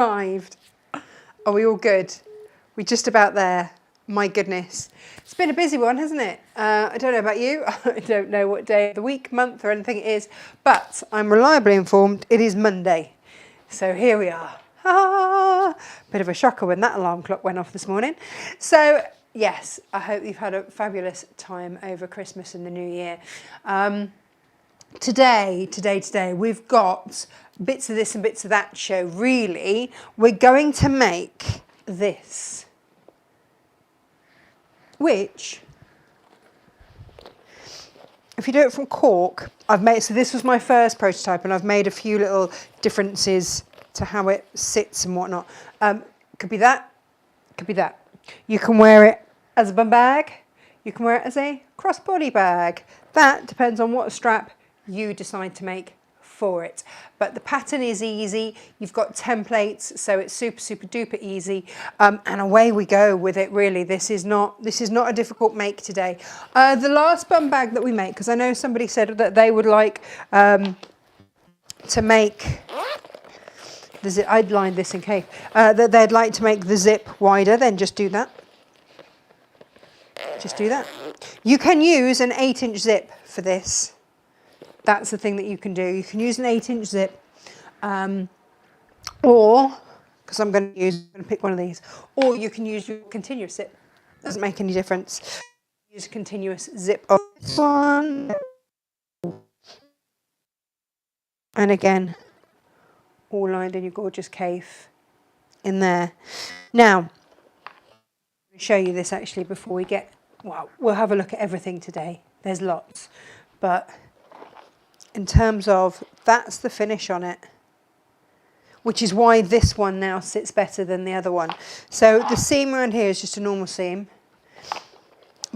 arrived. Are we all good? We're just about there. My goodness. It's been a busy one, hasn't it? I don't know about you. I don't know what day of the week, month or anything it is, but I'm reliably informed it is Monday. So here we are. Ah, bit of a shocker when that alarm clock went off this morning. So yes, I hope you've had a fabulous time over Christmas and the New Year. Today, we've got bits of this and bits of that show, really. We're going to make this, which, if you do it from Cork, I've made, so this was my first prototype and I've made a few little differences to how it sits and whatnot. Could be that, could be that. You can wear it as a bum bag, you can wear it as a crossbody bag. That depends on what strap you decide to make for it. But the pattern is easy. You've got templates, so it's super duper easy. And away we go with it, really. This is not a difficult make today. The last bum bag that we make, because I know somebody said that they would like to make the zip, I'd lined this in case, that they'd like to make the zip wider, then just do that. Just do that. You can use an 8-inch zip for this. That's the thing that you can do. You can use an 8-inch zip, or, because I'm going to pick one of these, or you can use your continuous zip. Doesn't make any difference. Use continuous zip on this one. And again, all lined in your gorgeous cave in there. Now, I'm going to show you this actually before we get, well, we'll have a look at everything today. There's lots, but in terms of, that's the finish on it, which is why this one now sits better than the other one. So the seam around here is just a normal seam,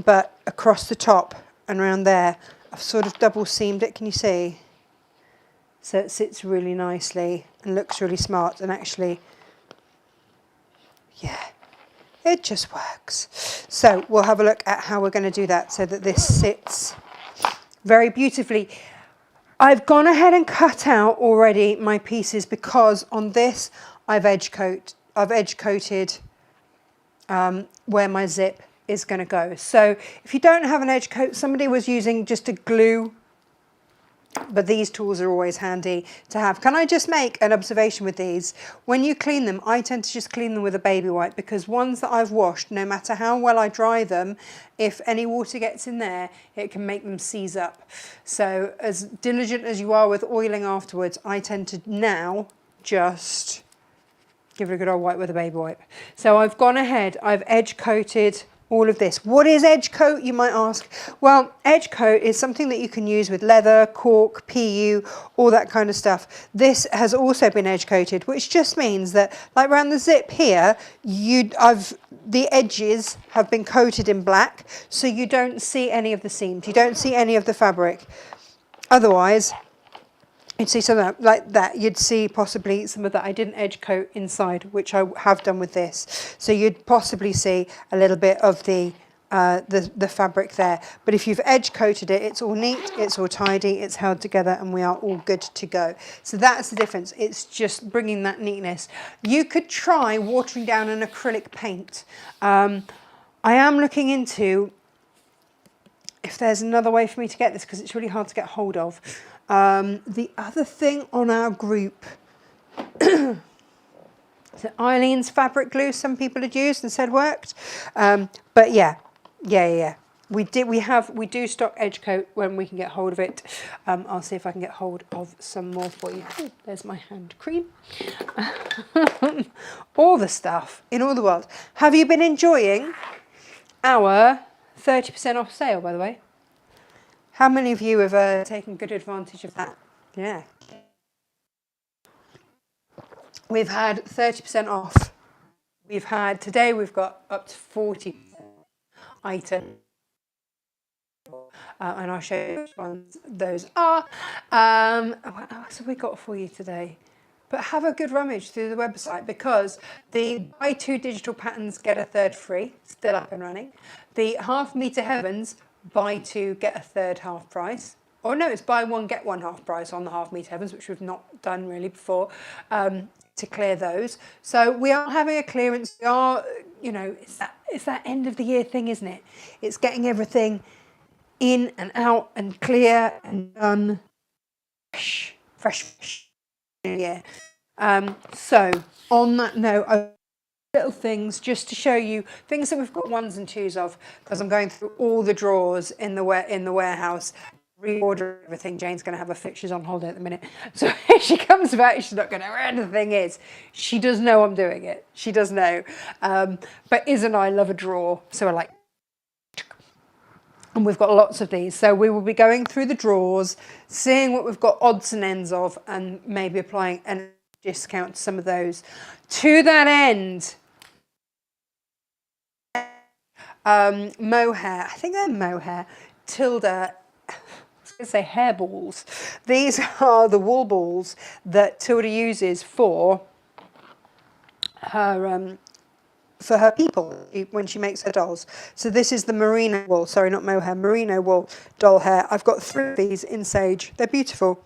but across the top and around there, I've sort of double seamed it, can you see? So it sits really nicely and looks really smart, and actually, yeah, it just works. So we'll have a look at how we're going to do that so that this sits very beautifully. I've gone ahead and cut out already my pieces because on this I've edge coated where my zip is going to go. So if you don't have an edge coat, somebody was using just a glue, but these tools are always handy to have. Can I just make an observation with these? When you clean them, I tend to just clean them with a baby wipe, because ones that I've washed, no matter how well I dry them, if any water gets in there, it can make them seize up. So as diligent as you are with oiling afterwards, I tend to now just give it a good old wipe with a baby wipe. So I've gone ahead, I've edge coated all of this. What is edge coat, you might ask? Well, edge coat is something that you can use with leather, cork, PU, all that kind of stuff. This has also been edge coated, which just means that, like around the zip here, the edges have been coated in black, so you don't see any of the seams, you don't see any of the fabric. Otherwise, you'd see something like that. You'd see possibly some of that. I didn't edge coat inside, which I have done with this. So you'd possibly see a little bit of the fabric there. But if you've edge coated it, it's all neat, it's all tidy, it's held together, and we are all good to go. So that's the difference. It's just bringing that neatness. You could try watering down an acrylic paint. I am looking into if there's another way for me to get this, because it's really hard to get hold of. The other thing on our group, so Eileen's fabric glue, some people had used and said worked, but yeah, we do stock edge coat when we can get hold of it. I'll see if I can get hold of some more for you. Ooh, there's my hand cream. All the stuff in all the world. Have you been enjoying our 30% off sale, by the way? How many of you have taken good advantage of that? Yeah. We've had 30% off. Today we've got up to 40% item. And I'll show you which ones those are. What else have we got for you today? But have a good rummage through the website, because the buy 2 digital patterns get a third free, still up and running. The half meter heavens, buy 2 get a third half price. Or no, it's buy 1 get 1 half price on the half meter heavens, which we've not done really before. to clear those. So we are having a clearance. We are, you know, it's that end of the year thing, isn't it? It's getting everything in and out and clear and done fresh. Yeah. So on that note, little things just to show you things that we've got ones and twos of, because I'm going through all the drawers in the warehouse, reorder everything. Jane's going to have her fit. She's on holiday at the minute, so if she comes back, she's not going to know where anything is. She does know I'm doing it. She does know. But Iz and I love a drawer, so we're like, and we've got lots of these. So we will be going through the drawers, seeing what we've got odds and ends of, and maybe applying a discount to some of those. To that end, mohair, I think they're mohair, Tilda, I was going to say hairballs. These are the wool balls that Tilda uses for her people when she makes her dolls. So this is the merino wool, sorry, not mohair, merino wool doll hair. I've got 3 of these in sage. They're beautiful.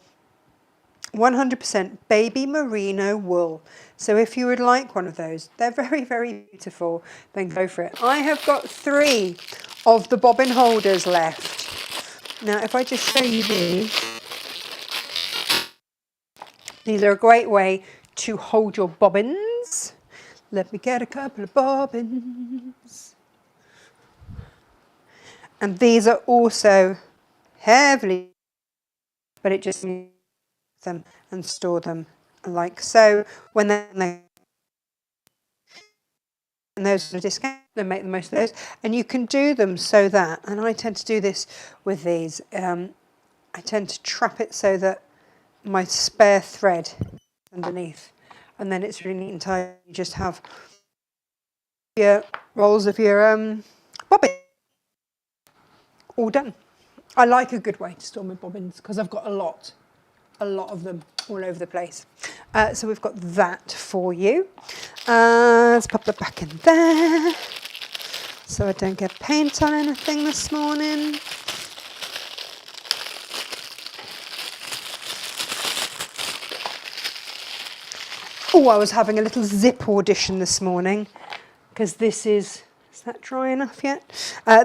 100% baby merino wool. So if you would like one of those, they're very, very beautiful, then go for it. I have got 3 of the bobbin holders left. Now, if I just show you these are a great way to hold your bobbins. Let me get a couple of bobbins. And these are also heavily, but it just means them and store them like so. When they and those are a discount, then make the most of those. And you can do them so that, and I tend to do this with these, I tend to trap it so that my spare thread underneath, and then it's really neat and tidy. You just have your rolls of your bobbin all done. I like a good way to store my bobbins because I've got a lot of them all over the place. So we've got that for you. Let's pop that back in there so I don't get paint on anything this morning. Oh, I was having a little zip audition this morning because this is that dry enough yet?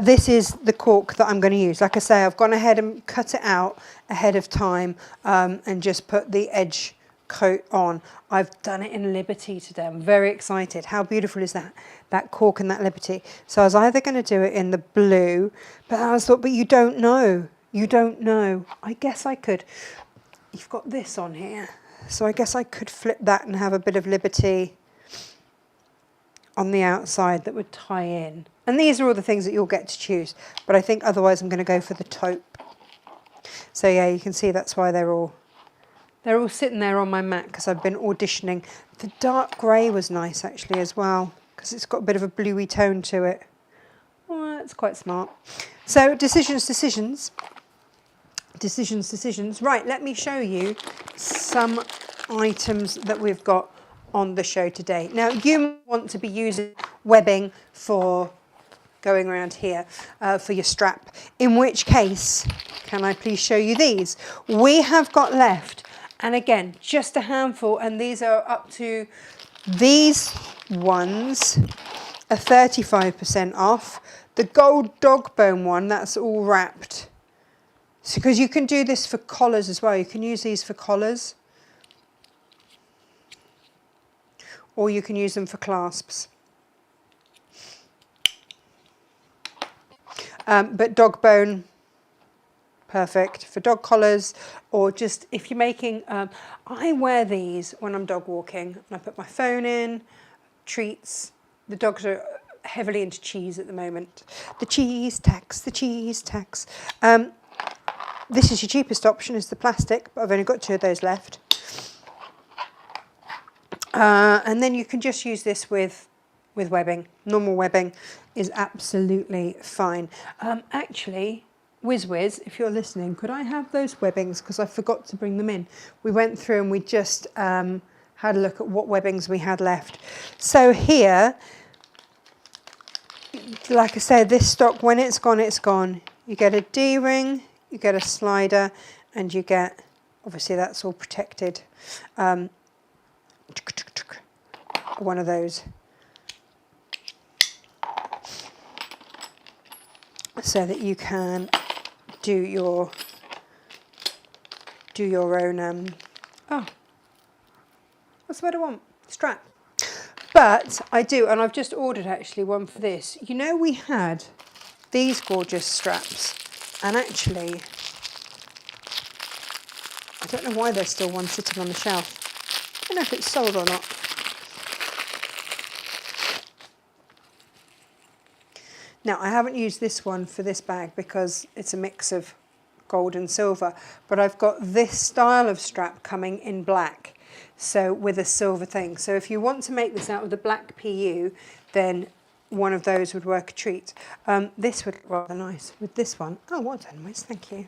This is the cork that I'm going to use. Like I say, I've gone ahead and cut it out ahead of time and just put the edge coat on. I've done it in Liberty today. I'm very excited. How beautiful is that? That cork and that Liberty. So I was either going to do it in the blue, but I thought, but you don't know. You don't know. I guess I could. You've got this on here. So I guess I could flip that and have a bit of Liberty on the outside that would tie in. And these are all the things that you'll get to choose. But I think otherwise I'm going to go for the taupe. So yeah, you can see that's why they're all sitting there on my mat because I've been auditioning. The dark grey was nice actually as well because it's got a bit of a bluey tone to it. Well, that's quite smart. So decisions. Right, let me show you some items that we've got on the show today. Now, you want to be using webbing for going around here for your strap, in which case, can I please show you these? We have got left, and again, just a handful, and these are up to, these ones are 35% off. The gold dog bone one, that's all wrapped. So, because you can do this for collars as well. You can use these for collars. Or you can use them for clasps. But dog bone, perfect for dog collars, or just if you're making, I wear these when I'm dog walking, and I put my phone in, treats. The dogs are heavily into cheese at the moment. The cheese tax. This is your cheapest option, is the plastic, but I've only got 2 of those left. And then you can just use this with webbing. Normal webbing is absolutely fine. Actually, Whiz, if you're listening, could I have those webbings? Because I forgot to bring them in. We went through and we just had a look at what webbings we had left. So here, like I said, this stock, when it's gone, it's gone. You get a D-ring, you get a slider, and you get, obviously that's all protected. one of those. So that you can do your own, oh, what's the word I want? Strap. But I do, and I've just ordered actually one for this. You know, we had these gorgeous straps, and actually, I don't know why there's still one sitting on the shelf. I don't know if it's sold or not. Now, I haven't used this one for this bag because it's a mix of gold and silver, but I've got this style of strap coming in black, so with a silver thing. So if you want to make this out of the black PU, then one of those would work a treat. This would look rather nice with this one. Oh, well done, Wiz, thank you.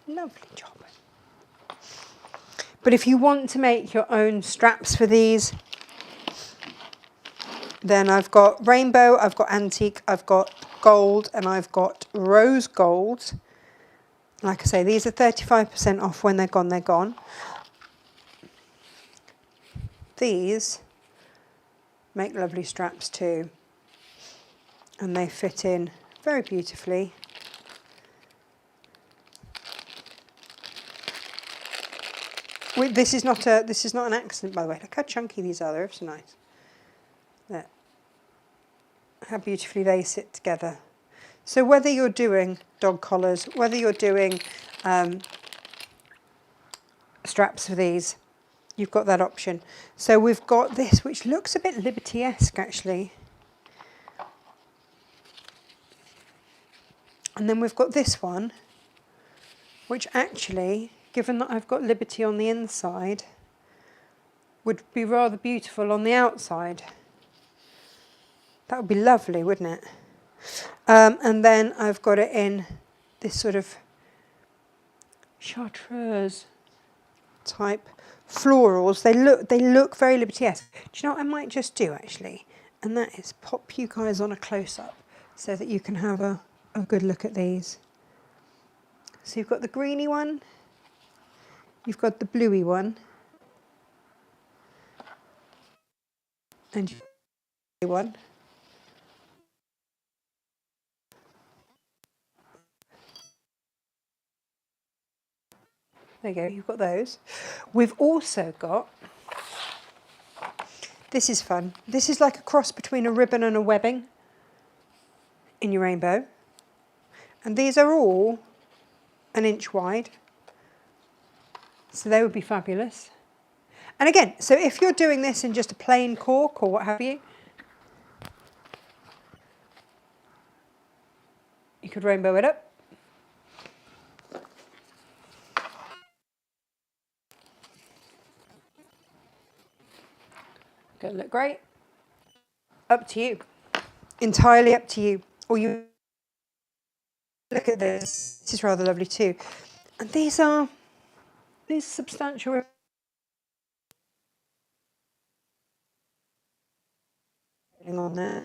Lovely job. But if you want to make your own straps for these, then I've got rainbow, I've got antique, I've got gold, and I've got rose gold. Like I say, these are 35% off. When they're gone, they're gone. These make lovely straps too, and they fit in very beautifully. This is not an accident, by the way. Look how chunky these are. They're ever so nice. There. How beautifully they sit together. So whether you're doing dog collars, whether you're doing straps for these, you've got that option. So we've got this, which looks a bit Liberty-esque actually. And then we've got this one, which actually, given that I've got Liberty on the inside, would be rather beautiful on the outside. That would be lovely, wouldn't it? And then I've got it in this sort of chartreuse type florals. They look very Liberty-esque. Do you know what I might just do actually? And that is pop you guys on a close-up so that you can have a good look at these. So you've got the greeny one, you've got the bluey one, and the one. There you go, you've got those. We've also got, this is fun. This is like a cross between a ribbon and a webbing in your rainbow. And these are all an inch wide. So they would be fabulous. And again, so if you're doing this in just a plain cork or what have you, you could rainbow it up. Gonna look great. Up to you. Entirely up to you. Or you look at this. This is rather lovely too. And these are substantial. On there.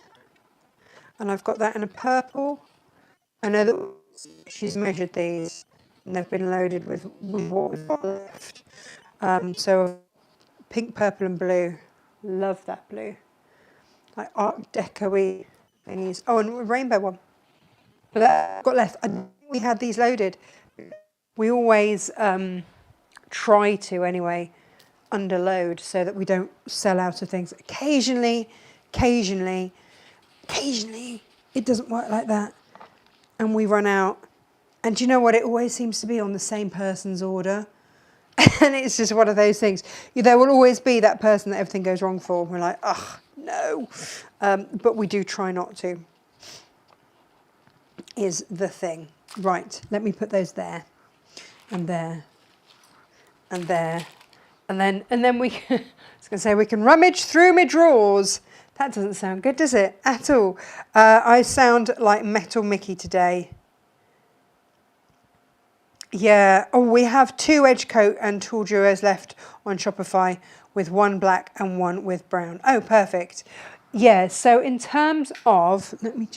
And I've got that in a purple. I know that she's measured these and they've been loaded with what we've got left. So pink, purple and blue. Love that blue. Like Art Deco-y thingies. Oh, and a rainbow one. But that I've got left. I think we had these loaded. We always try to anyway underload so that we don't sell out of things. Occasionally it doesn't work like that and we run out. And do you know what? It always seems to be on the same person's order. And it's just one of those things. There will always be that person that everything goes wrong for. We're like, ugh, no. But we do try not to, is the thing. Right, let me put those there and there and there. And then we can, I was going to say, we can rummage through my drawers. That doesn't sound good, does it? At all. I sound like Metal Mickey today. Yeah. Oh, we have 2 edge coat and tool duos left on Shopify with 1 black and 1 with brown. Oh, perfect. Yeah. So in terms of, let me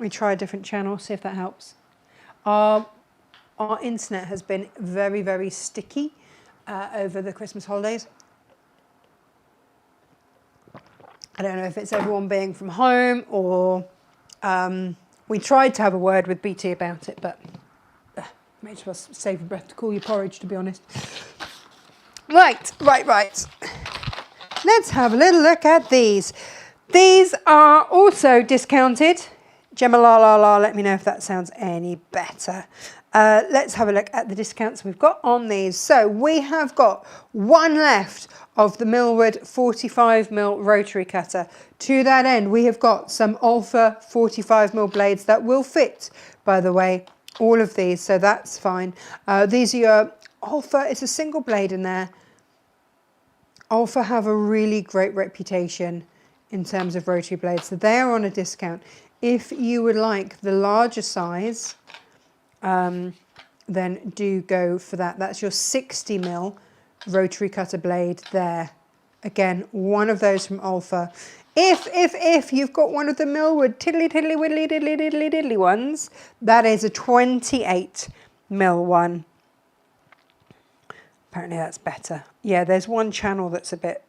try a different channel, see if that helps. Our Our internet has been very, very sticky over the Christmas holidays. I don't know if it's everyone being from home or we tried to have a word with BT about it, but may as well save your breath to cool your porridge, to be honest. Right. Let's have a little look at these. These are also discounted. Gemma la, let me know if that sounds any better. Let's have a look at the discounts we've got on these. So we have got one left of the Millwood 45mm rotary cutter. To that end, we have got some Alpha 45mm blades that will fit, by the way, all of these, so that's fine. These are your Alpha, it's a single blade in there. Alpha have a really great reputation in terms of rotary blades, so they're on a discount. If you would like the larger size, then do go for that. That's your 60mm rotary cutter blade there. Again, one of those from Alpha. If you've got one of the Millwood tiddly ones, that is a 28mm one. Apparently that's better. Yeah, there's one channel that's a bit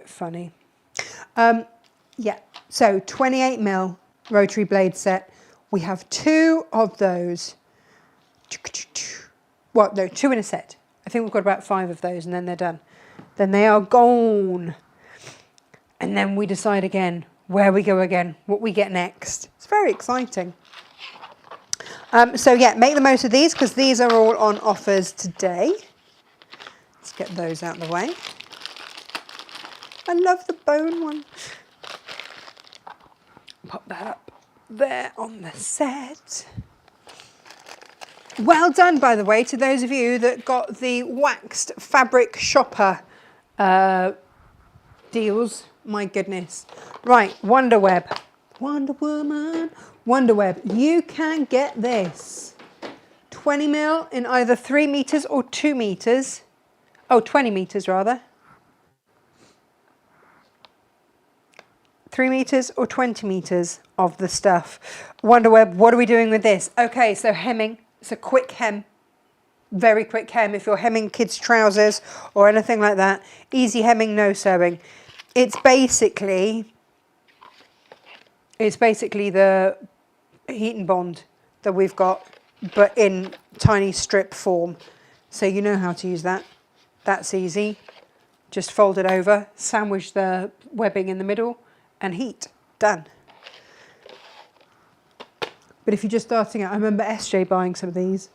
funny. Yeah, so 28mm rotary blade set. We have two of those. Well, no, two in a set. I think we've got about 5 of those and then they're done. Then they are gone. And then we decide again where we go again, what we get next. It's very exciting. So yeah, make the most of these because these are all on offers today. Let's get those out of the way. I love the bone one. Pop that up there on the set. Well done, by the way, to those of you that got the waxed fabric shopper deals. My goodness. Right, Wonderweb. Wonder Woman. Wonderweb. You can get this. 20mm in either 3 meters or 2 meters. Oh, 20 meters rather. 3 meters or 20 meters of the stuff. Wonderweb, what are we doing with this? Okay, so hemming. It's a quick hem. Very quick hem if you're hemming kids' trousers or anything like that. Easy hemming, no sewing. It's basically the heat and bond that we've got, but in tiny strip form. So you know how to use that. That's easy. Just fold it over, sandwich the webbing in the middle, and heat. Done. But if you're just starting out, I remember SJ buying some of these.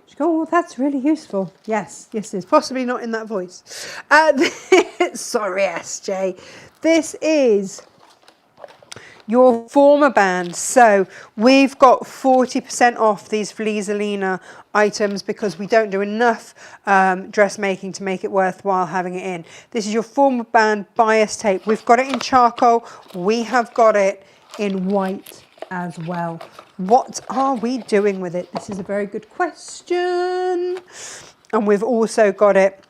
She goes, oh, that's really useful. Yes, it is. Possibly not in that voice. Sorry, SJ. This is your former band. So we've got 40% off these Finalizing items because we don't do enough dressmaking to make it worthwhile having it in. This is your former band bias tape. We've got it in charcoal. We have got it in white as well. What are we doing with it? This is a very good question. And we've also got it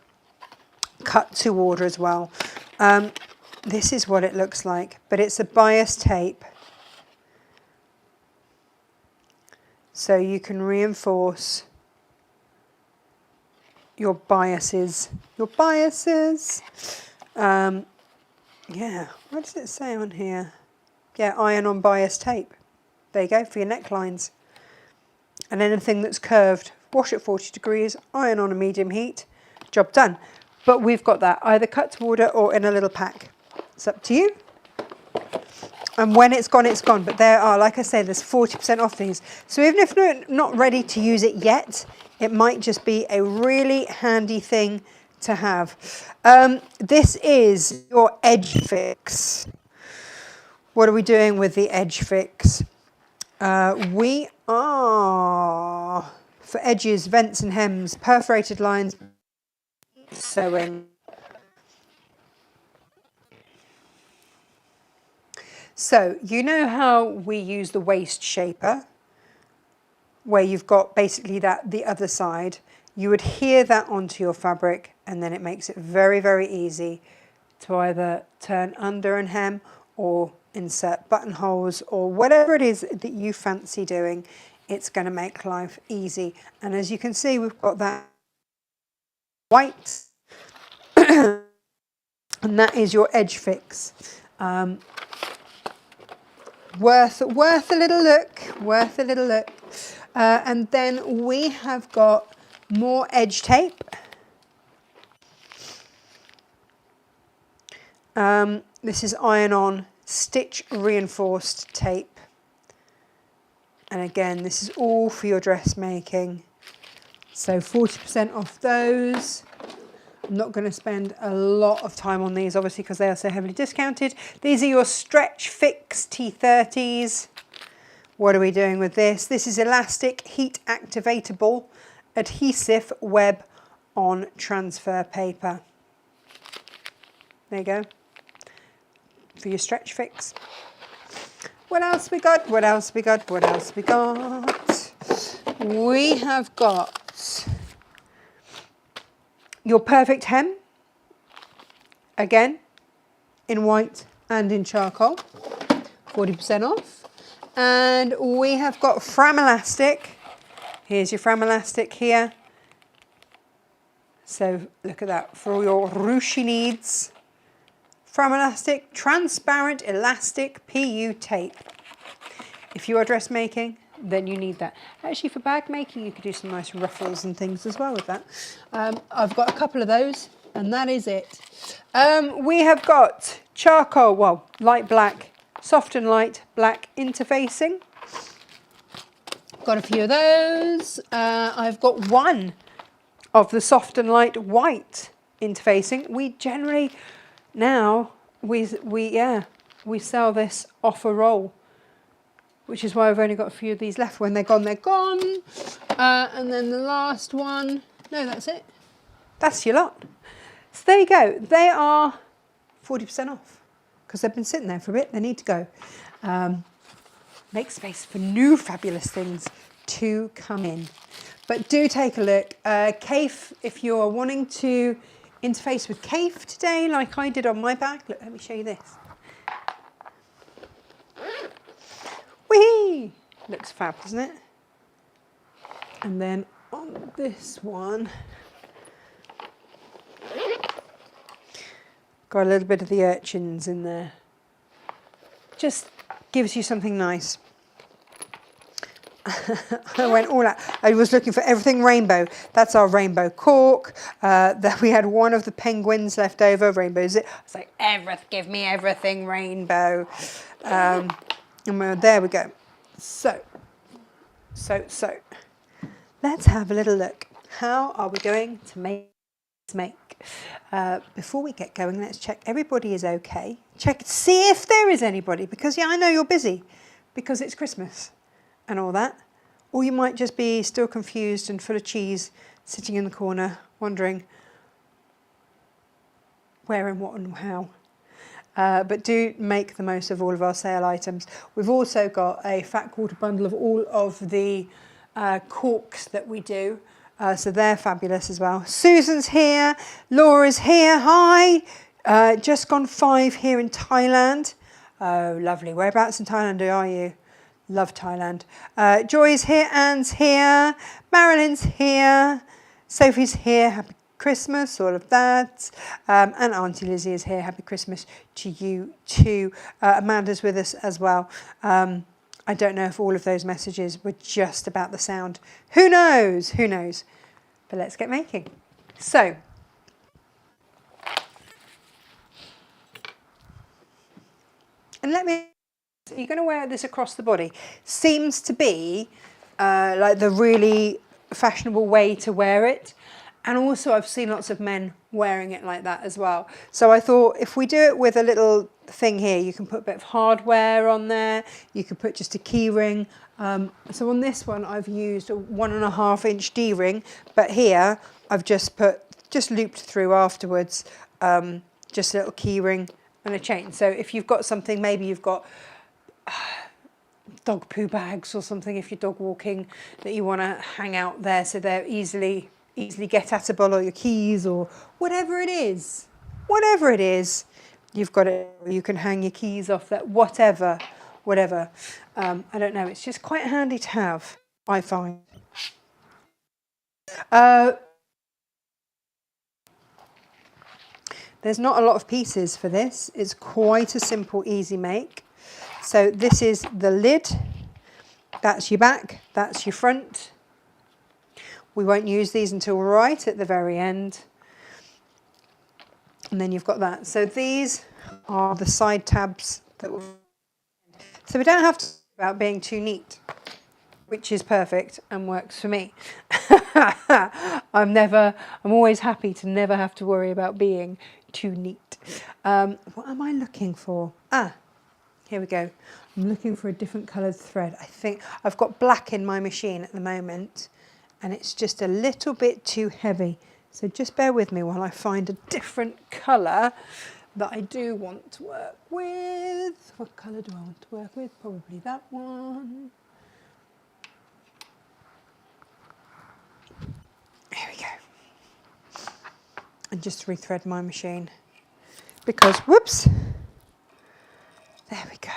cut to order as well. This is what it looks like, but it's a bias tape. So you can reinforce your biases. Yeah, what does it say on here? Yeah, iron on bias tape. There you go, for your necklines. And anything that's curved, wash at 40 degrees, iron on a medium heat, job done. But we've got that either cut to order or in a little pack. It's up to you. And when it's gone, it's gone. But there are, like I say, there's 40% off these. So even if you're not ready to use it yet, it might just be a really handy thing to have. This is your edge fix. What are we doing with the edge fix? We are, for edges, vents and hems, perforated lines, sewing. So, you know how we use the waist shaper, where you've got basically that, the other side. You adhere that onto your fabric, and then it makes it very, very easy to either turn under and hem or insert buttonholes or whatever it is that you fancy doing it's going to make life easy. And as you can see, we've got that white, and that is your edge fix. Worth a little look, worth a little look. And then we have got more edge tape. This is iron-on stitch reinforced tape. And again, this is all for your dressmaking. So 40% off those. I'm not going to spend a lot of time on these, obviously, because they are so heavily discounted. These are your Stretch Fix T30s. What are we doing with this? This is elastic, heat activatable, adhesive web on transfer paper. There you go. For your stretch fix. What else we got? What else we got? What else we got? We have got your perfect hem. Again, in white and in charcoal. 40% off. And we have got Fram Elastic. Here's your Fram Elastic here. So look at that for all your ruchy needs. Fram Elastic, transparent elastic PU tape. If you are dressmaking, then you need that. Actually, for bag making, you could do some nice ruffles and things as well with that. I've got a couple of those, and that is it. We have got charcoal, well, light black, soft and light black interfacing. Got a few of those. I've got one of the soft and light white interfacing. We generally now we sell this off a roll, which is why I've only got a few of these left. When they're gone, they're gone. And then the last one, no, that's it. That's your lot. So there you go. They are 40% off because they've been sitting there for a bit. They need to go. Make space for new fabulous things to come in. But do take a look. Kafe, if you're wanting to interface with Kafe today, like I did on my bag. Look, let me show you this. Whee! Looks fab, doesn't it? And then on this one, got a little bit of the urchins in there. Just gives you something nice. I went all out. I was looking for everything rainbow. That's our rainbow cork. That we had one of the penguins left over. Rainbows. I was like, give me everything rainbow. And there we go. So. Let's have a little look. How are we going to make? Before we get going, let's check everybody is okay. See if there is anybody, because I know you're busy because it's Christmas and all that. Or you might just be still confused and full of cheese, sitting in the corner, wondering where and what and how. But do make the most of all of our sale items. We've also got a fat quarter bundle of all of the corks that we do. So they're fabulous as well. Susan's here. Laura's here. Hi. Just gone 5 here in Thailand. Oh, lovely. Whereabouts in Thailand are you? Love Thailand. Joy's here. Anne's here. Marilyn's here. Sophie's here. Happy Christmas, all of that. And Auntie Lizzie is here. Happy Christmas to you too. Amanda's with us as well. I don't know if all of those messages were just about the sound. Who knows? Who knows? But let's get making. So, and you're going to wear this across the body. Seems to be like the really fashionable way to wear it. And also I've seen lots of men wearing it like that as well. So I thought if we do it with a little thing here, you can put a bit of hardware on there. You could put just a key ring. So on this one, I've used a 1.5 inch D ring, but here I've just looped through afterwards, just a little key ring and a chain. So if you've got something, maybe you've got dog poo bags or something, if you're dog walking, that you want to hang out there so they're easily get atable, or your keys, or whatever it is, you've got it. You can hang your keys off that, whatever. I don't know. It's just quite handy to have. I find. There's not a lot of pieces for this. It's quite a simple, easy make. So this is the lid. That's your back. That's your front. We won't use these until right at the very end. And then you've got that. So these are the side tabs that will. So we don't have to worry about being too neat, which is perfect and works for me. I'm always happy to never have to worry about being too neat. What am I looking for? Here we go. I'm looking for a different coloured thread. I think I've got black in my machine at the moment and it's just a little bit too heavy. So just bear with me while I find a different colour that I do want to work with. What colour do I want to work with? Probably that one. Here we go. And just rethread my machine because, whoops, there we go.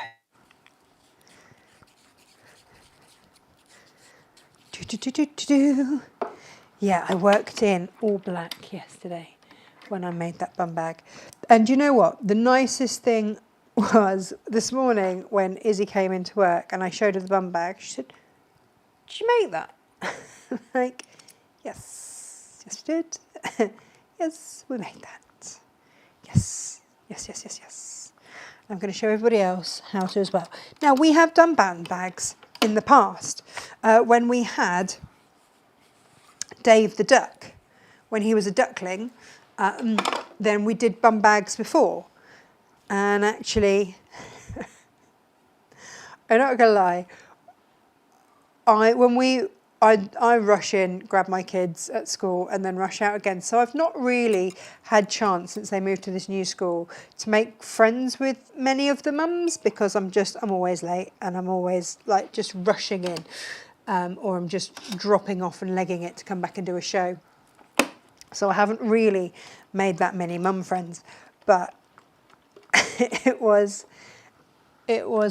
Yeah, I worked in all black yesterday when I made that bum bag. And you know what? The nicest thing was this morning when Izzie came into work and I showed her the bum bag. She said, "Did you make that?" Like, yes, yes, we did. Yes, we made that. Yes, yes, yes, yes, yes. I'm going to show everybody else how to as well. Now, we have done band bags in the past when we had Dave the duck, when he was a duckling, then we did bum bags before. And actually, I'm not going to lie, I rush in, grab my kids at school and then rush out again. So I've not really had chance since they moved to this new school to make friends with many of the mums because I'm always late and I'm always like just rushing in or I'm just dropping off and legging it to come back and do a show. So I haven't really made that many mum friends, but it was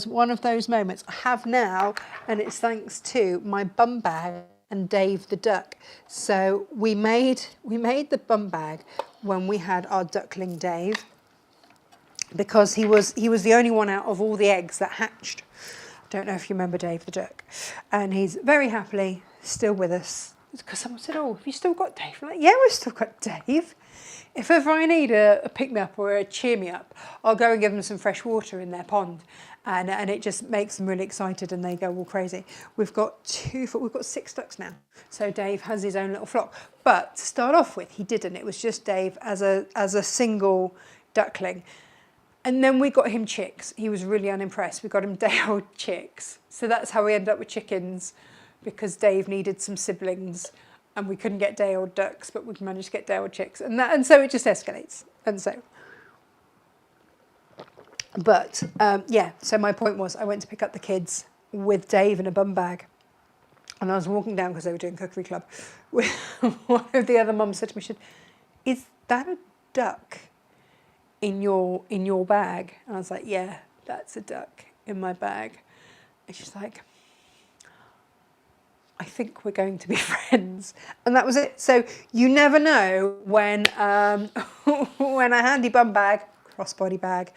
one of those moments I have now, and it's thanks to my bum bag and Dave the duck. So we made the bum bag when we had our duckling Dave, because he was the only one out of all the eggs that hatched. Don't know if you remember Dave the duck, and he's very happily still with us. Because someone said, "Oh, have you still got Dave?" I'm like, "Yeah, we've still got Dave. If ever I need a pick-me-up or a cheer-me-up, I'll go and give them some fresh water in their pond." And it just makes them really excited and they go all crazy. We've got 6 ducks now. So Dave has his own little flock. But to start off with, he didn't. It was just Dave as a single duckling. And then we got him chicks. He was really unimpressed. We got him day-old chicks. So that's how we ended up with chickens, because Dave needed some siblings and we couldn't get day-old ducks, but we managed to get day-old chicks. And so it just escalates. And so... But, yeah, so my point was I went to pick up the kids with Dave in a bum bag. And I was walking down because they were doing cookery club. One of the other mums said to me, she said, "Is that a duck in your bag?" And I was like, "Yeah, that's a duck in my bag." And she's like, "I think we're going to be friends." And that was it. So you never know when, when a handy bum bag, crossbody bag,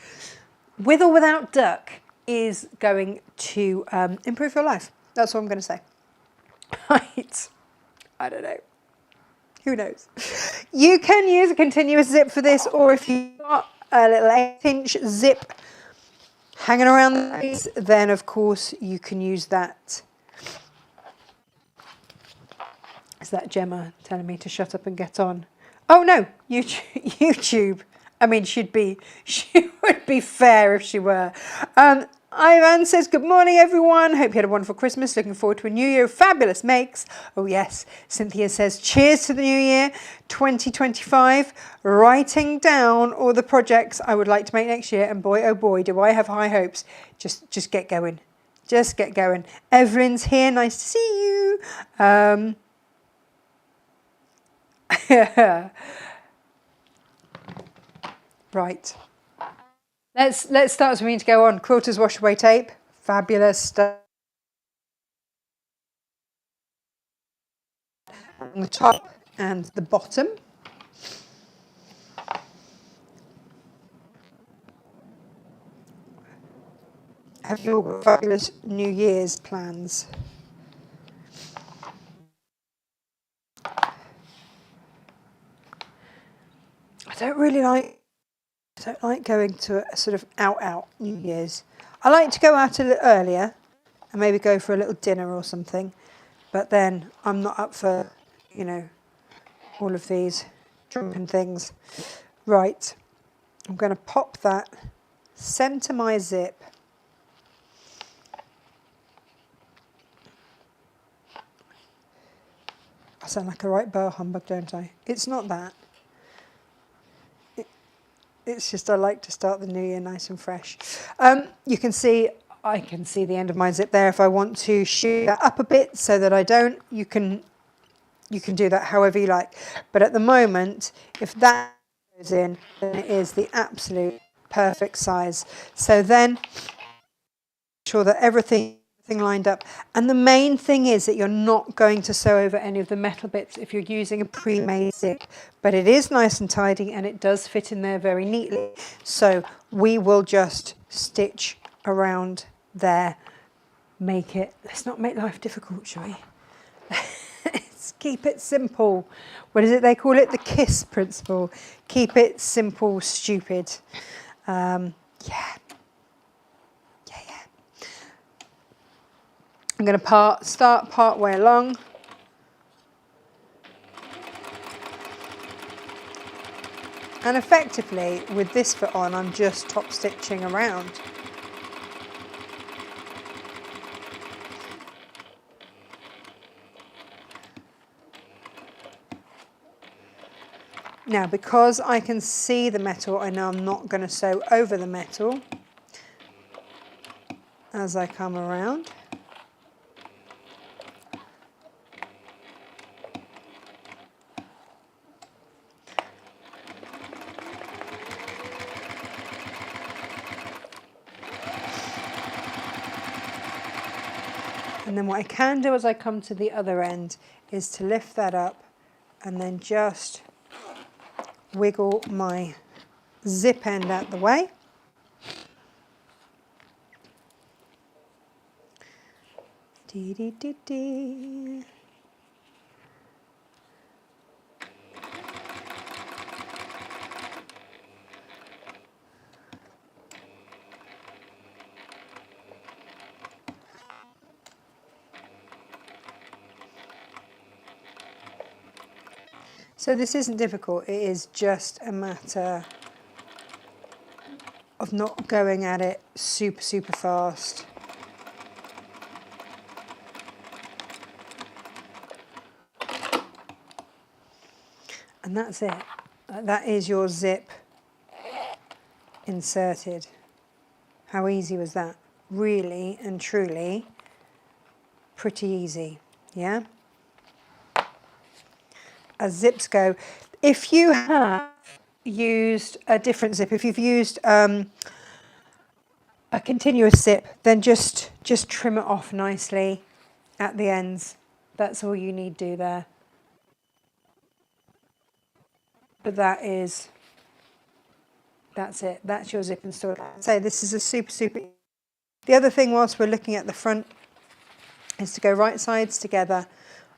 with or without duck, is going to improve your life. That's all I'm going to say. Right. I don't know. Who knows? You can use a continuous zip for this, or if you've got a little 8-inch zip hanging around the base, then of course you can use that. Is that Gemma telling me to shut up and get on? Oh no, YouTube. I mean, she would be fair if she were. Ivan says, "Good morning, everyone. Hope you had a wonderful Christmas. Looking forward to a new year of fabulous makes." Oh, yes. Cynthia says, "Cheers to the new year, 2025. Writing down all the projects I would like to make next year. And boy, oh boy, do I have high hopes. Just get going. Just get going." Evelyn's here. Nice to see you. Right. Let's start as we need to go on. Quilters wash away tape. Fabulous stuff. on the top and the bottom. Have you all got fabulous New Year's plans? I don't like going to a sort of out New Year's. I like to go out a little earlier and maybe go for a little dinner or something, but then I'm not up for, you know, all of these drunken things. Right, I'm going to pop that, centre my zip. I sound like a right bar humbug, don't I? It's not that. It's just I like to start the new year nice and fresh. You can see, I can see the end of my zip there. If I want to shoot that up a bit so that I don't, you can do that however you like. But at the moment, if that goes in, then it is the absolute perfect size. So then, make sure that everything lined up. And the main thing is that you're not going to sew over any of the metal bits if you're using a pre-made zip. But it is nice and tidy and it does fit in there very neatly. So we will just stitch around there. Let's not make life difficult, shall we? Let's keep it simple. What is it they call it? The KISS principle. Keep it simple, stupid. Yeah. I'm going to start part way along. And effectively, with this foot on, I'm just top stitching around. Now, because I can see the metal, I know I'm not going to sew over the metal as I come around. And then what I can do as I come to the other end is to lift that up and then just wiggle my zip end out the way. Dee, dee, dee, dee. So this isn't difficult, it is just a matter of not going at it super, super fast. And that's it. That is your zip inserted. How easy was that? Really and truly pretty easy, yeah? As zips go, if you have used a different zip, if you've used a continuous zip, then just trim it off nicely at the ends. That's all you need to do there. But that's it. That's your zip installed. So this is a super, super. The other thing whilst we're looking at the front is to go right sides together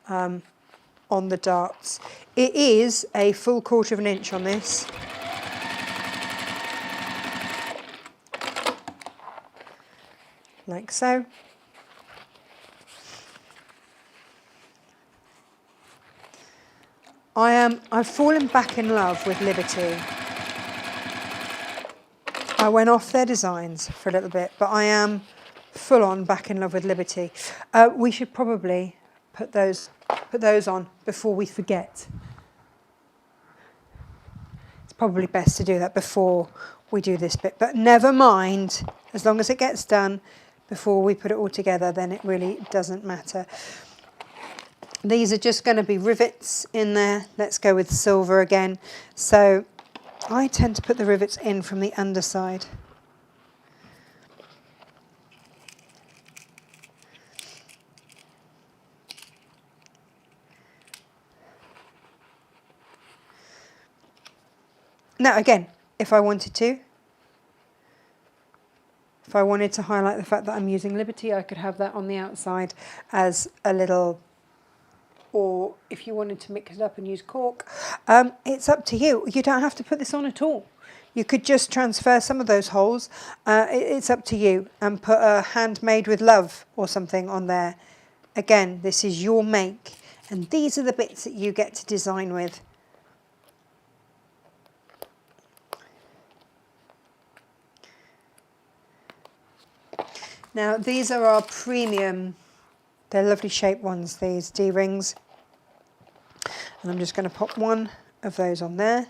on the darts. It is a full 1/4 of an inch on this. Like so. I've fallen back in love with Liberty. I went off their designs for a little bit, but I am full on back in love with Liberty. We should probably put those on before we forget. It's probably best to do that before we do this bit, but never mind. As long as it gets done before we put it all together, then it really doesn't matter. These are just going to be rivets in there. Let's go with silver again. So I tend to put the rivets in from the underside. Now again, if I wanted to highlight the fact that I'm using Liberty, I could have that on the outside as a little, or if you wanted to mix it up and use Cork, it's up to you. You don't have to put this on at all. You could just transfer some of those holes. It's up to you, and put a handmade with love or something on there. Again, this is your make, and these are the bits that you get to design with. Now, these are our premium, they're lovely shaped ones, these D-rings. And I'm just going to pop one of those on there.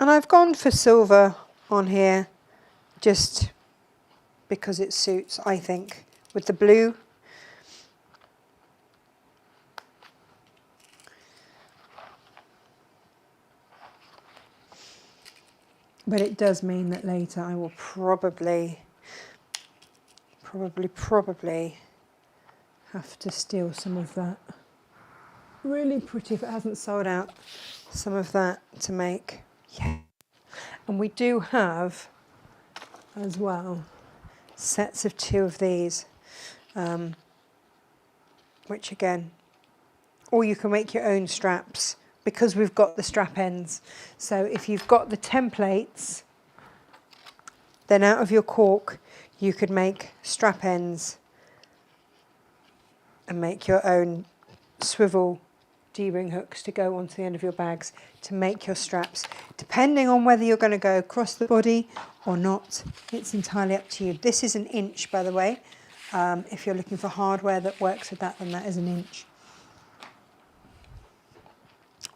And I've gone for silver on here just because it suits, I think, with the blue. But it does mean that later I will probably have to steal some of that. Really pretty, if it hasn't sold out, some of that to make. Yeah. And we do have, as well, sets of 2 of these, which again, or you can make your own straps, because we've got the strap ends. So if you've got the templates, then out of your cork, you could make strap ends and make your own swivel D-ring hooks to go onto the end of your bags to make your straps. Depending on whether you're going to go across the body or not, it's entirely up to you. This is an inch, by the way. If you're looking for hardware that works with that, then that is an inch.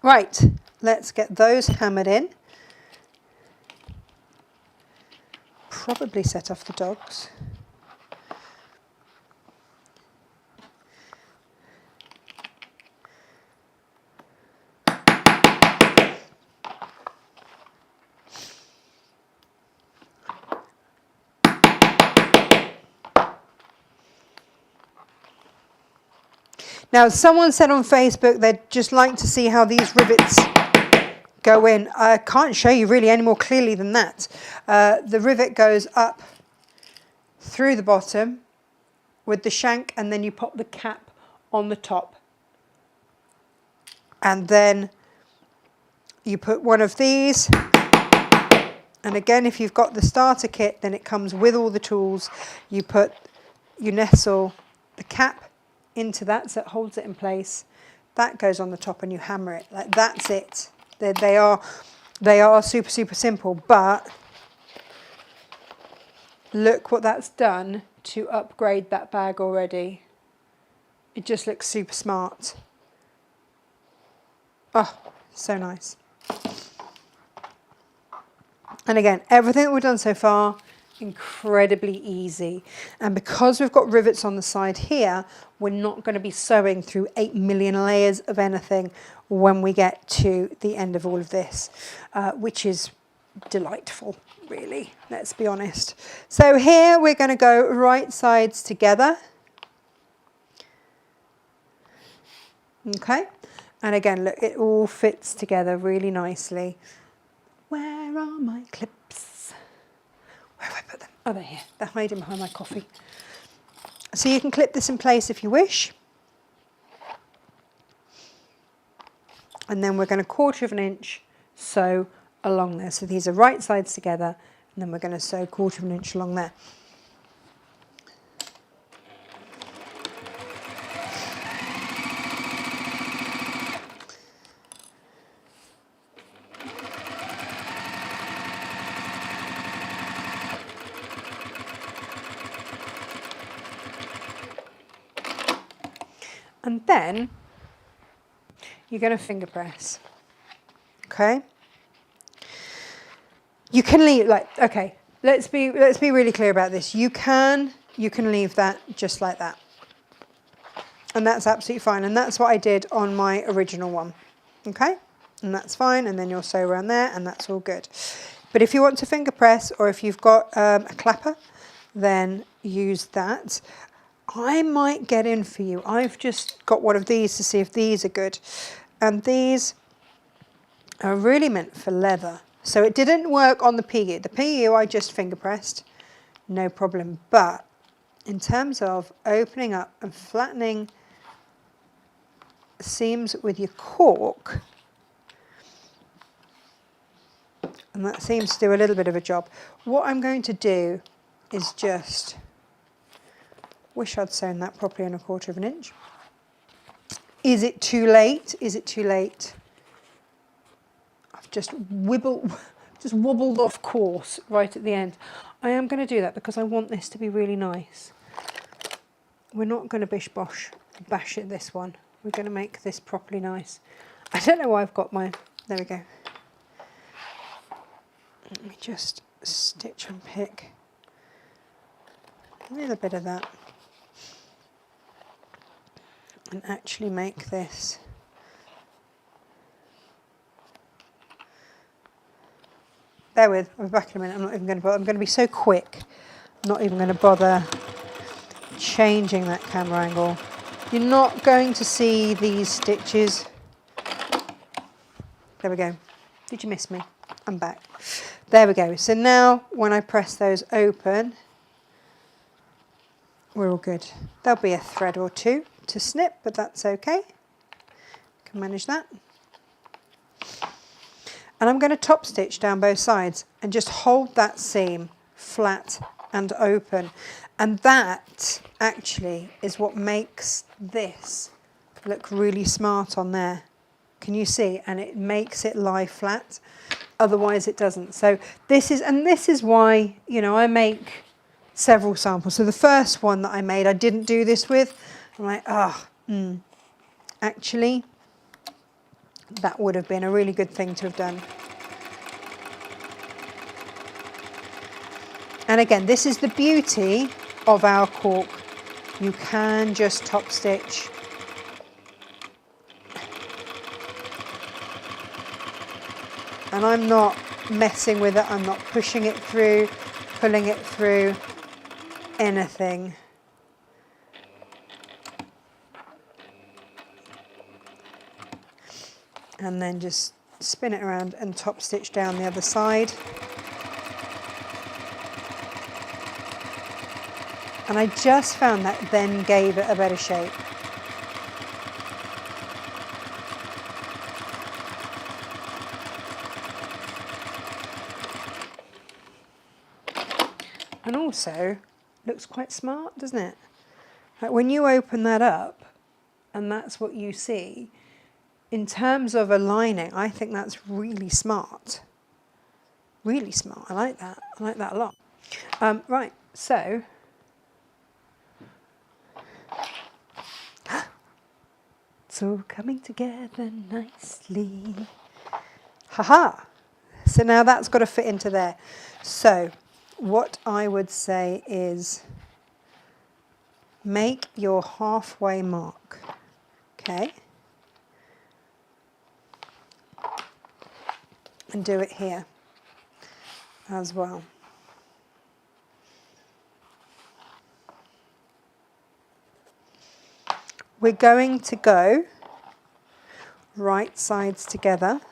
Right, let's get those hammered in. Probably set off the dogs. Now, someone said on Facebook they'd just like to see how these rivets go in. I can't show you really any more clearly than that. The rivet goes up through the bottom with the shank, and then you pop the cap on the top. And then you put one of these. And again, if you've got the starter kit, then it comes with all the tools. You nestle the cap into that so it holds it in place. That goes on the top and you hammer it. Like, that's it. They are super, super simple, but look what that's done to upgrade that bag already. It just looks super smart. Oh, so nice. And again, everything that we've done so far, incredibly easy. And because we've got rivets on the side here, we're not going to be sewing through 8 million layers of anything when we get to the end of all of this, which is delightful, really, let's be honest. So here we're going to go right sides together. Okay, and again, look, it all fits together really nicely. Where are my clips? Where have I put them? Oh, they're here. They're hiding behind my coffee. So you can clip this in place if you wish. And then we're going to 1/4 of an inch sew along there. So these are right sides together, and then we're going to sew 1/4 of an inch along there. And then you're going to finger press. Okay? You can leave, like, okay, let's be really clear about this. You can leave that just like that. And that's absolutely fine. And that's what I did on my original one. Okay? And that's fine. And then you'll sew around there, and that's all good. But if you want to finger press, or if you've got a clapper, then use that. I might get in for you. I've just got one of these to see if these are good. And these are really meant for leather. So it didn't work on the PU. The PU I just finger pressed, no problem. But in terms of opening up and flattening seams with your cork, and that seems to do a little bit of a job. What I'm going to do is just, wish I'd sewn that properly in 1/4 of an inch. Is it too late? Is it too late? I've just wobbled off course right at the end. I am going to do that because I want this to be really nice. We're not going to bish bosh bash it this one. We're going to make this properly nice. I don't know why I've got my, there we go. Let me just stitch and pick a little bit of that and actually make this bear with, I'll be back in a minute. I'm not even going to bother. I'm going to be so quick, I'm not even going to bother changing that camera angle. You're not going to see these stitches. There we go. Did you miss me? I'm back. There we go. So now when I press those open, we're all good. There'll be a thread or two to snip, but that's okay. Can manage that. And I'm going to top stitch down both sides and just hold that seam flat and open. And that actually is what makes this look really smart on there. Can you see? And it makes it lie flat. Otherwise it doesn't. So this is why, you know, I make several samples. So the first one that I made, I didn't do this with. I'm like, actually, that would have been a really good thing to have done. And again, this is the beauty of our cork. You can just top stitch. And I'm not messing with it, I'm not pushing it through, pulling it through, anything. And then just spin it around and top stitch down the other side. And I just found that then gave it a better shape. And also looks quite smart, doesn't it? Like when you open that up and that's what you see, in terms of aligning, I think that's really smart. Really smart. I like that. I like that a lot. Right, so it's all coming together nicely. Haha. So now that's got to fit into there. So what I would say is make your halfway mark. Okay. And do it here as well. We're going to go right sides together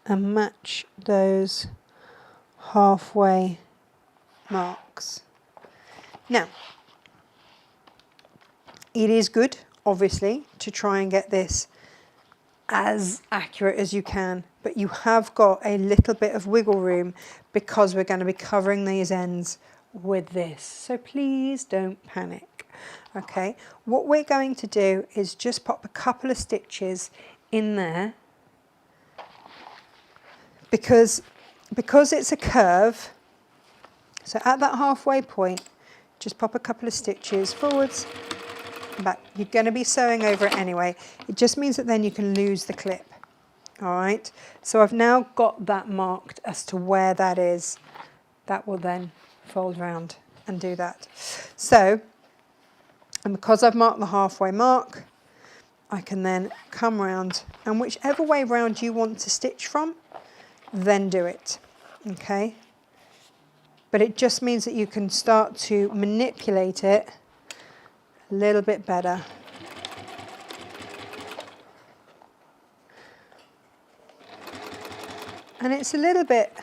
and match those halfway marks. Now, it is good, obviously, to try and get this as accurate as you can, but you have got a little bit of wiggle room because we're going to be covering these ends with this. So please don't panic. Okay, what we're going to do is just pop a couple of stitches in there because it's a curve. So at that halfway point, just pop a couple of stitches forwards. But you're going to be sewing over it anyway. It just means that then you can lose the clip. All right. So I've now got that marked as to where that is. That will then fold round and do that. So, and because I've marked the halfway mark, I can then come round and whichever way round you want to stitch from, then do it. Okay. but it just means that you can start to manipulate it a little bit better. And it's a little bit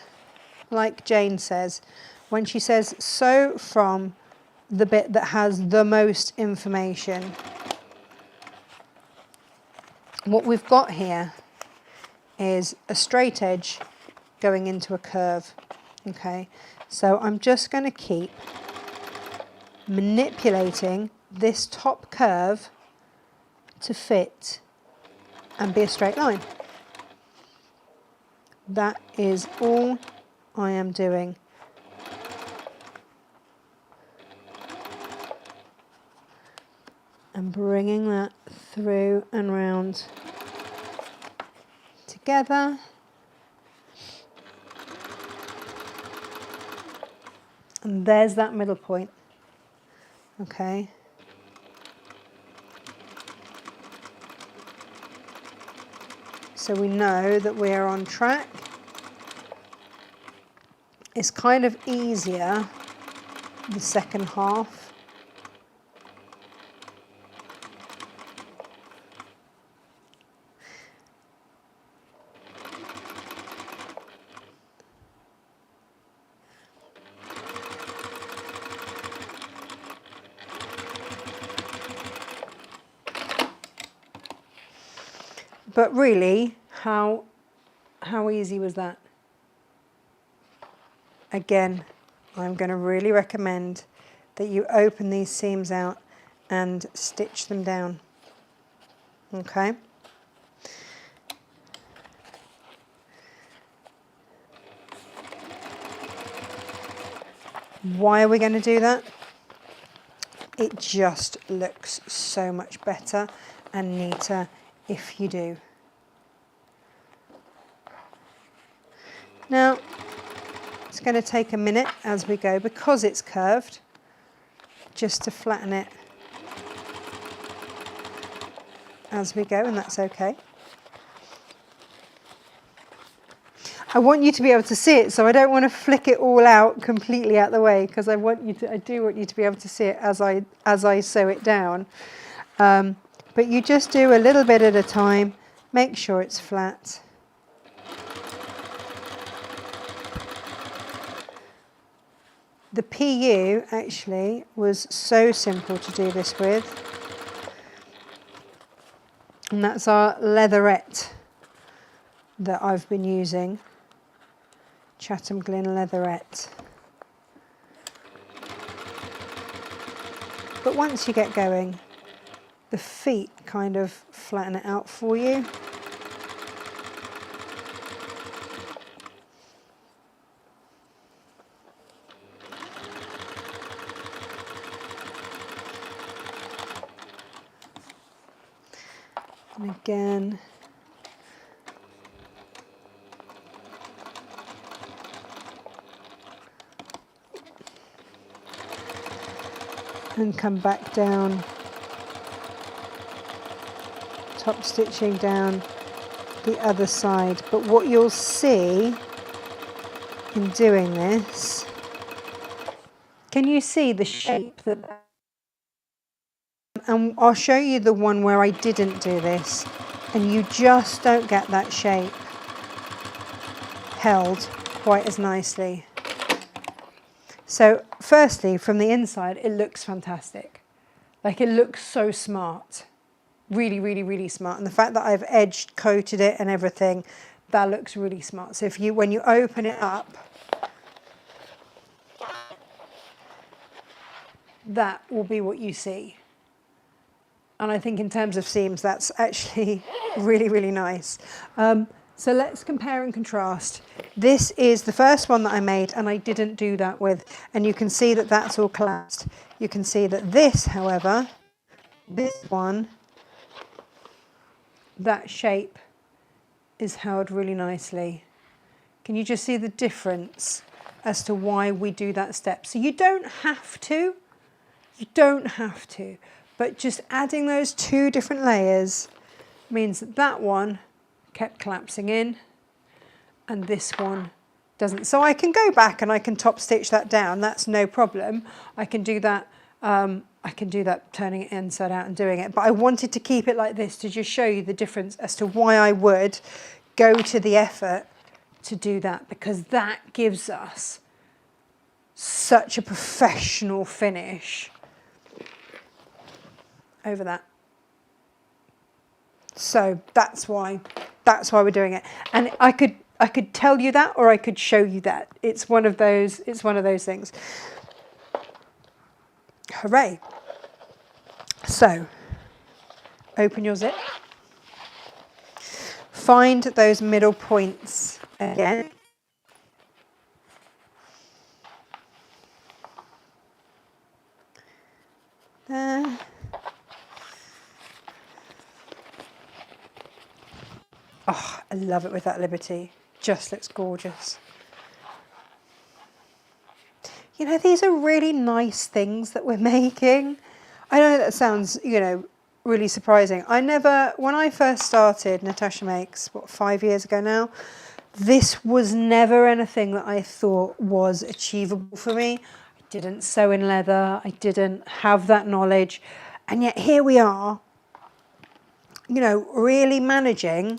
like Jane says, when she says, sew from the bit that has the most information. What we've got here is a straight edge going into a curve, okay? So I'm just going to keep manipulating this top curve to fit and be a straight line. That is all I am doing. And bringing that through and round together. And there's that middle point, okay? So we know that we are on track. It's kind of easier the second half. But really, how easy was that? Again, I'm going to really recommend that you open these seams out and stitch them down. Okay? Why are we going to do that? It just looks so much better and neater if you do. Now, it's going to take a minute as we go because it's curved, just to flatten it as we go, and that's okay. I want you to be able to see it, so I don't want to flick it all out completely out the way, because I do want you to be able to see it as I sew it down. But you just do a little bit at a time, make sure it's flat. The PU actually was so simple to do this with, and that's our leatherette that I've been using, Chatham Glynn leatherette. But once you get going, the feet kind of flatten it out for you. And again, and come back down, top stitching down the other side. But what you'll see in doing this, can you see the shape that? And I'll show you the one where I didn't do this, and you just don't get that shape held quite as nicely. So firstly, from the inside, it looks fantastic. Like, it looks so smart. Really, really, really smart. And the fact that I've edged coated it and everything, that looks really smart. So when you open it up, that will be what you see. And I think in terms of seams, that's actually really, really nice. So let's compare and contrast. This is the first one that I made, and I didn't do that with. And you can see that that's all collapsed. You can see that this, however, this one, that shape is held really nicely. Can you just see the difference as to why we do that step? So you don't have to. But just adding those two different layers means that that one kept collapsing in and this one doesn't. So I can go back and I can top stitch that down. That's no problem. I can do that. I can do that turning it inside out and doing it. But I wanted to keep it like this to just show you the difference as to why I would go to the effort to do that, because that gives us such a professional finish over that. So that's why we're doing it. And I could tell you that, or I could show you that. It's one of those things. Hooray. So open your zip. Find those middle points again. There. Oh, I love it with that Liberty. Just looks gorgeous. You know, these are really nice things that we're making. I know that sounds, you know, really surprising. When I first started Natasha Makes, 5 years ago now, this was never anything that I thought was achievable for me. I didn't sew in leather. I didn't have that knowledge. And yet here we are, you know, really managing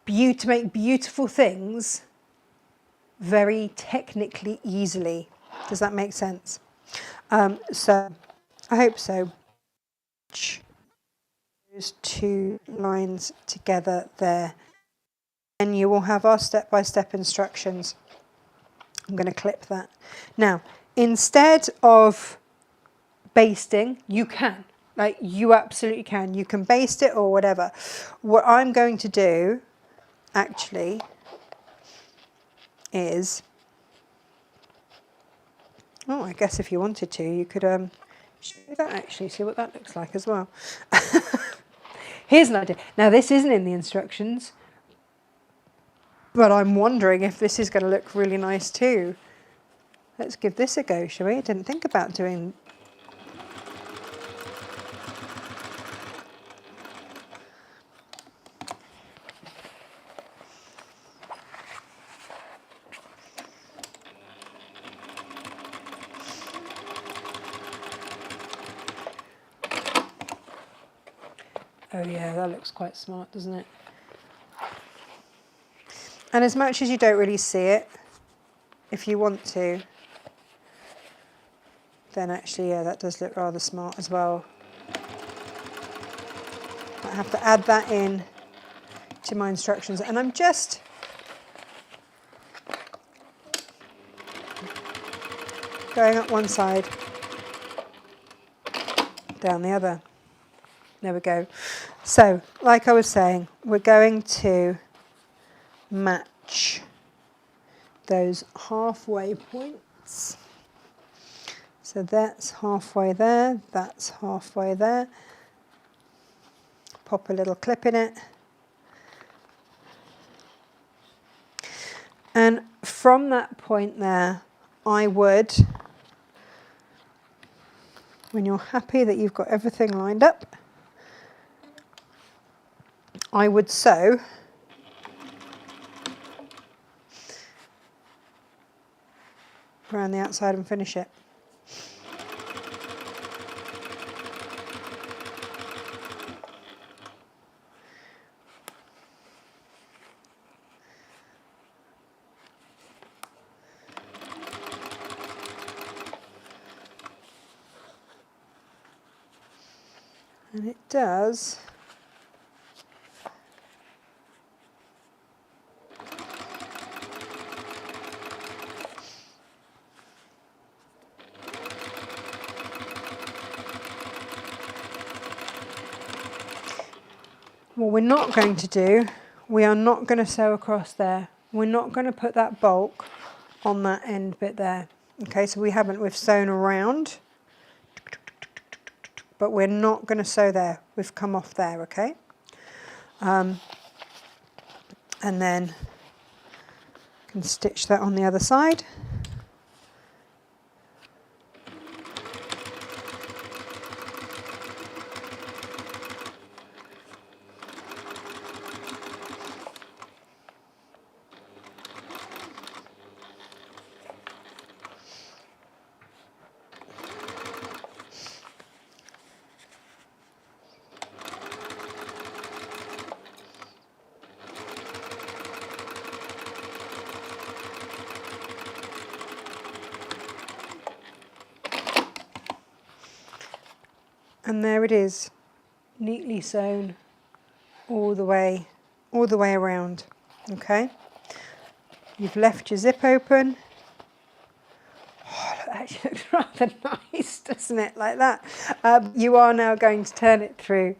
to make beautiful things very technically easily. Does that make sense? So I hope so. Those two lines together there. And you will have our step-by-step instructions. I'm going to clip that. Now, instead of basting, you can. Like, you absolutely can. You can baste it or whatever. What I'm going to do, actually, is... Oh, I guess if you wanted to, you could show that actually, see what that looks like as well. Here's an idea. Now, this isn't in the instructions, but I'm wondering if this is going to look really nice too. Let's give this a go, shall we? I didn't think about doing... Oh yeah, that looks quite smart, doesn't it? And as much as you don't really see it, if you want to, then actually, yeah, that does look rather smart as well. I have to add that in to my instructions. And I'm just going up one side, down the other. There we go. So, like I was saying, we're going to match those halfway points. So that's halfway there, that's halfway there. Pop a little clip in it. And from that point there, I would, when you're happy that you've got everything lined up, I would sew around the outside and finish it. And it does what we're not going to do, we are not going to sew across there. We're not going to put that bulk on that end bit there. Okay, so we've sewn around, but we're not going to sew there. We've come off there, okay? And then can stitch that on the other side. And there it is, neatly sewn all the way around. Okay, you've left your zip open. Oh, that actually looks rather nice, doesn't it, like that? You are now going to turn it through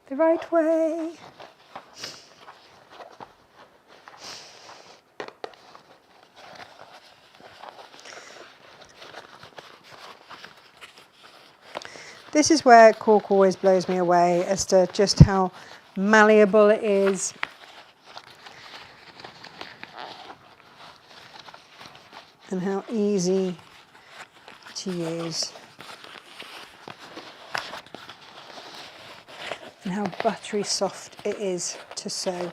the right way. This is where cork always blows me away as to just how malleable it is. And how easy to use. And how buttery soft it is to sew.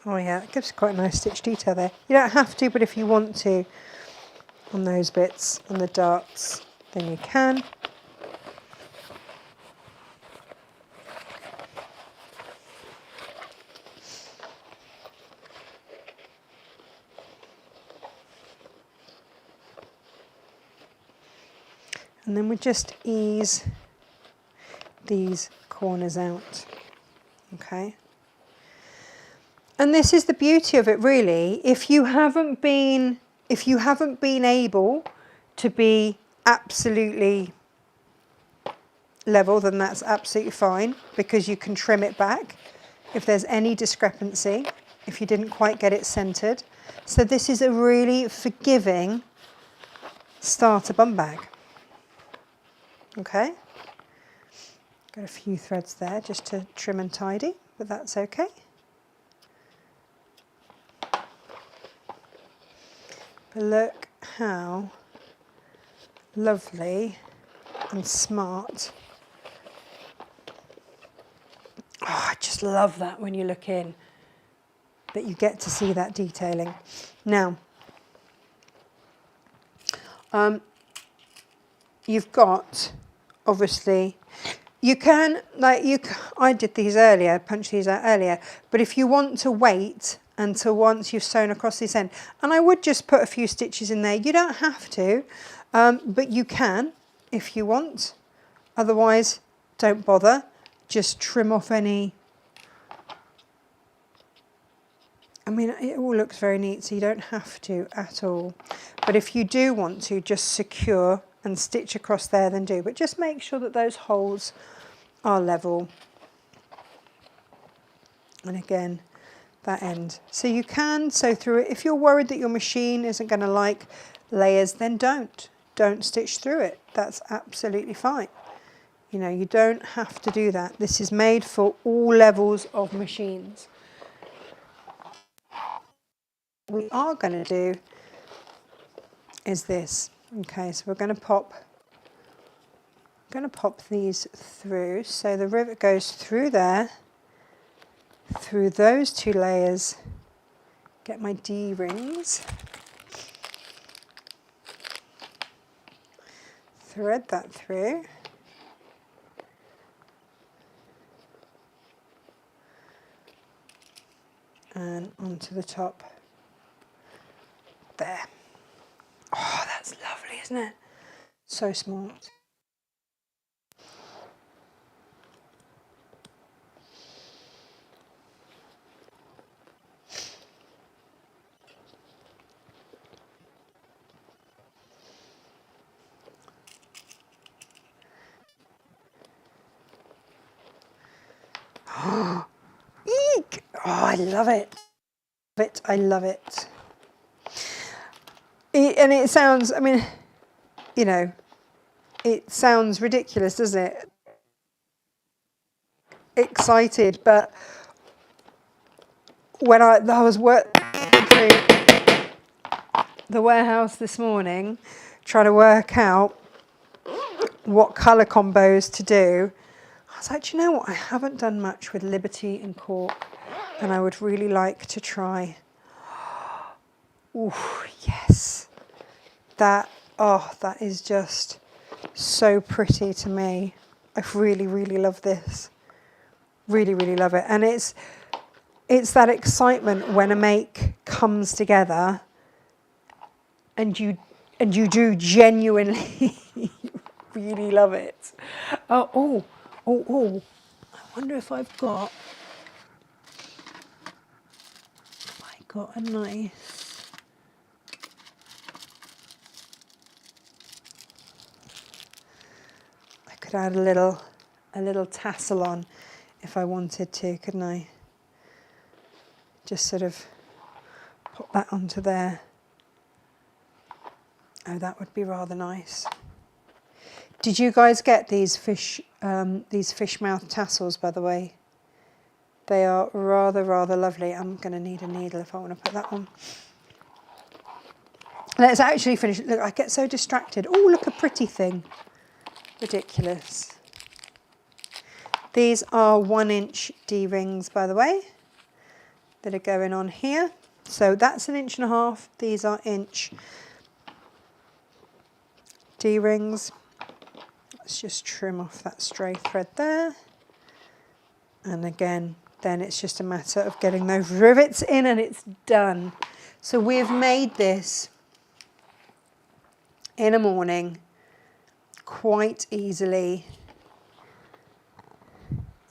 Oh yeah, it gives quite a nice stitch detail there. You don't have to, but if you want to, on those bits, on the darts, then you can. And then we just ease these corners out, okay? And this is the beauty of it, really. If you haven't been able to be absolutely level, then that's absolutely fine, because you can trim it back if there's any discrepancy, if you didn't quite get it centered. So this is a really forgiving starter bum bag. Okay. Got a few threads there just to trim and tidy, but that's okay. But look how lovely and smart. Oh, I just love that when you look in, that you get to see that detailing. Now, you've got, obviously, you can, I did these earlier, punched these out earlier, but if you want to wait until once you've sewn across this end, and I would just put a few stitches in there. You don't have to, but you can if you want. Otherwise, don't bother. Just trim off any. I mean, it all looks very neat, so you don't have to at all. But if you do want to, just secure and stitch across there, then do. But just make sure that those holes are level. And again, that end. So you can sew through it. If you're worried that your machine isn't going to like layers, then don't stitch through it. That's absolutely fine. You know, you don't have to do that. This is made for all levels of machines. What we are going to do is this. Okay, so we're going to pop these through. So the rivet goes through there, through those two layers. Get my D-rings. Thread that through. And onto the top there. Oh, that's lovely, isn't it? So smart. Eek! Oh, I love it. I love it. And it sounds, I mean, you know, it sounds ridiculous, doesn't it? Excited, but when I was working through the warehouse this morning, trying to work out what colour combos to do, was like, do you know what? I haven't done much with Liberty and Cork, and I would really like to try. Oh, yes. That is just so pretty to me. I really, really love this. Really, really love it. And it's that excitement when a make comes together and you do genuinely really love it. Oh. I wonder if I've got a nice. I could add a little tassel on if I wanted to, couldn't I? Just sort of pop that onto there. Oh, that would be rather nice. Did you guys get these fish mouth tassels, by the way? They are rather lovely. I'm going to need a needle if I want to put that on. Let's actually finish. Look, I get so distracted. Oh, look, a pretty thing. Ridiculous. These are 1-inch D-rings, by the way, that are going on here. So that's 1.5 inches. These are inch D-rings. Let's just trim off that stray thread there. And again, then it's just a matter of getting those rivets in and it's done. So we've made this in a morning quite easily.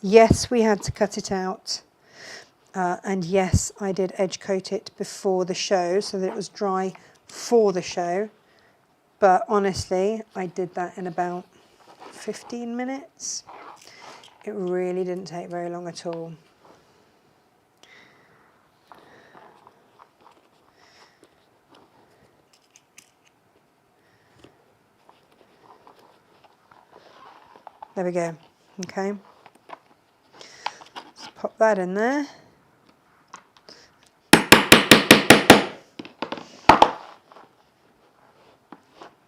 Yes, we had to cut it out. And yes, I did edge coat it before the show so that it was dry for the show. But honestly, I did that in about 15 minutes. It really didn't take very long at all. There we go. Okay. Let's pop that in there.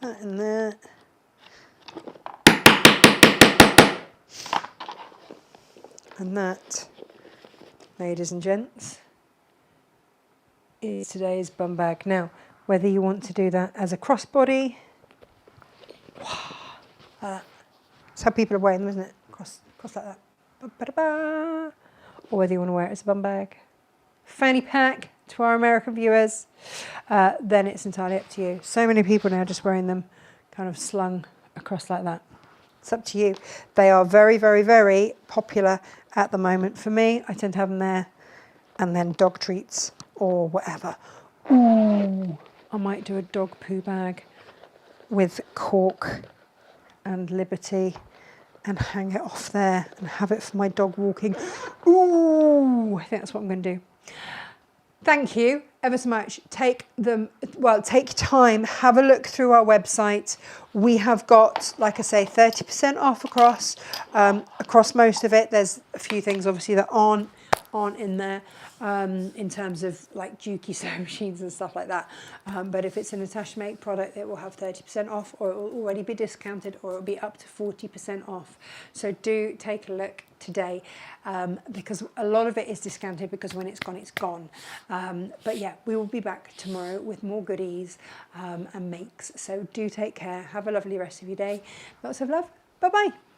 That in there. And that, ladies and gents, is today's bum bag. Now, whether you want to do that as a crossbody, that's how people are wearing them, isn't it? Cross like that. Ba-ba-da-ba. Or whether you want to wear it as a bum bag, fanny pack to our American viewers, then it's entirely up to you. So many people now just wearing them kind of slung across like that. It's up to you. They are very, very, very popular at the moment. For me, I tend to have them there and then dog treats or whatever. Ooh, I might do a dog poo bag with Cork and Liberty and hang it off there and have it for my dog walking. Ooh, I think that's what I'm going to do. Thank you ever so much. Take time, have a look through our website. We have got, like I say, 30% off across most of it. There's a few things obviously that aren't in there in terms of like Dukey sewing machines and stuff like that. But if it's a Natasha Make product, it will have 30% off, or it will already be discounted, or it will be up to 40% off. So do take a look today, because a lot of it is discounted because when it's gone, it's gone. But yeah, we will be back tomorrow with more goodies and makes. So do take care. Have a lovely rest of your day. Lots of love. Bye-bye.